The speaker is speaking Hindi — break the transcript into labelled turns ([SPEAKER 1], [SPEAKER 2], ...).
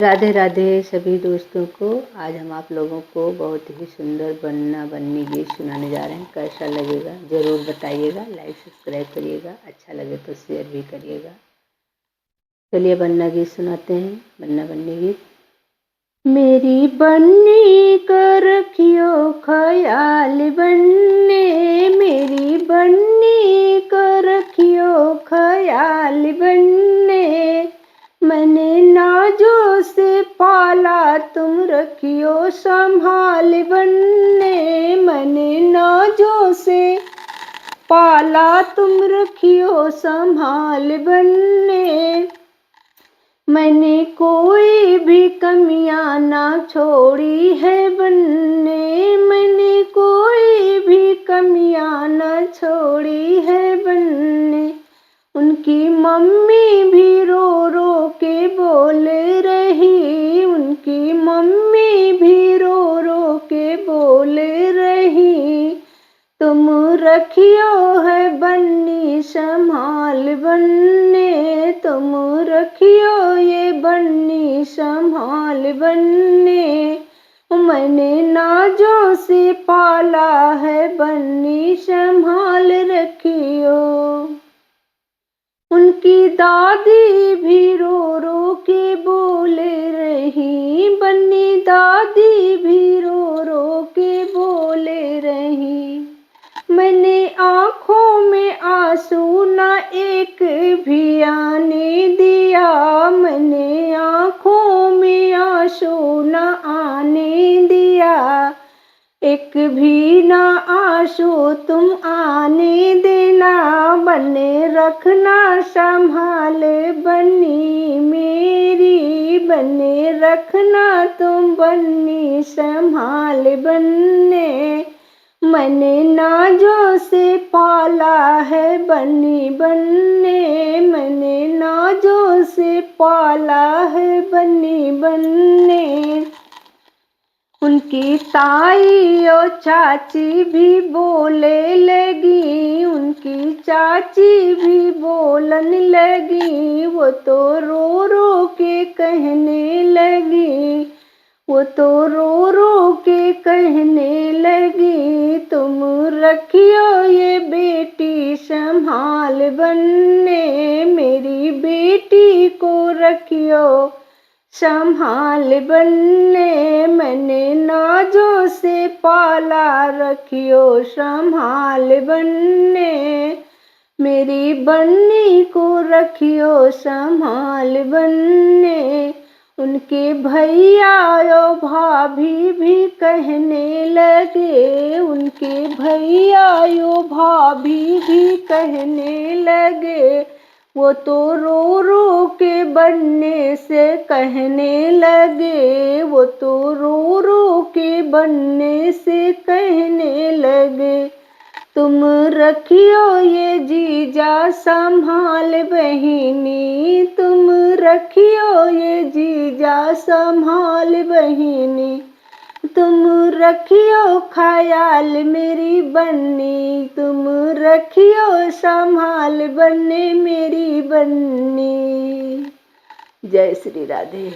[SPEAKER 1] राधे राधे सभी दोस्तों को। आज हम आप लोगों को बहुत ही सुंदर बन्ना बन्नी गीत सुनाने जा रहे हैं। कैसा लगेगा ज़रूर बताइएगा, लाइक सब्सक्राइब करिएगा, अच्छा लगे तो शेयर भी करिएगा। चलिए बन्ना गीत सुनाते हैं, बन्ना बन्नी गीत। मेरी बन्नी का रखियो ख्याल बन्ने, मेरी बन्नी का रखियो ख्याल बन्ने, मैंने नाजों से पाला तुम रखियो संभाल बन्ने, मैंने नाजों से पाला तुम रखियो संभाल बन्ने, मैंने कोई भी कमियां ना छोड़ी है बन्ने, मैंने कोई भी कमियां ना छोड़ी है बन्ने, उनकी मम्मी भी रो रो के बोल रही, उनकी मम्मी भी रो रो के बोल रही, तुम रखियो है बन्नी संभाल बन्ने, तुम रखियो ये बन्नी संभाल बन्ने, मैंने नाजों से पाला है बन्नी संभाल रखियो, उनकी दादी भी रो रो के बोल रही, बन्नी दादी भी रो रो के बोल रही, मैंने आँखों में आंसू ना एक भी आने दिया, मैंने आँखों में आंसू ना आने दिया, एक भी ना आंसू तुम आने देना, बन्ने रखना संभाल बन्नी मेरी, बन्ने रखना तुम बन्नी संभाल बन्ने, मैंने नाजों से पाला है बन्नी बन्ने, मैंने नाजों से पाला है बन्नी बन्ने, उनकी ताई और चाची भी बोले लगी, उनकी चाची भी बोलन लगी, वो तो रो रो के कहने लगी, वो तो रो रो के कहने लगी, तुम रखियो ये बेटी संभाल बन्ने, मेरी बेटी को रखियो संभाल बन्ने, मैंने नाजों से पाला रखियो संभाल बन्ने, मेरी बन्नी को रखियो संभाल बन्ने, उनके भैया और भाभी भी कहने लगे, उनके भैया और भाभी भी कहने लगे, वो तो रो रो के बन्ने से कहने लगे, वो तो रो रो के बन्ने से कहने लगे, तुम रखियो ये जीजा संभाल बहिनी, तुम रखियो ये जीजा संभाल बहिनी, तुम रखियो ख्याल मेरी बन्नी, तुम रखियो संभाल बन्ने मेरी बन्नी। जय श्री राधे।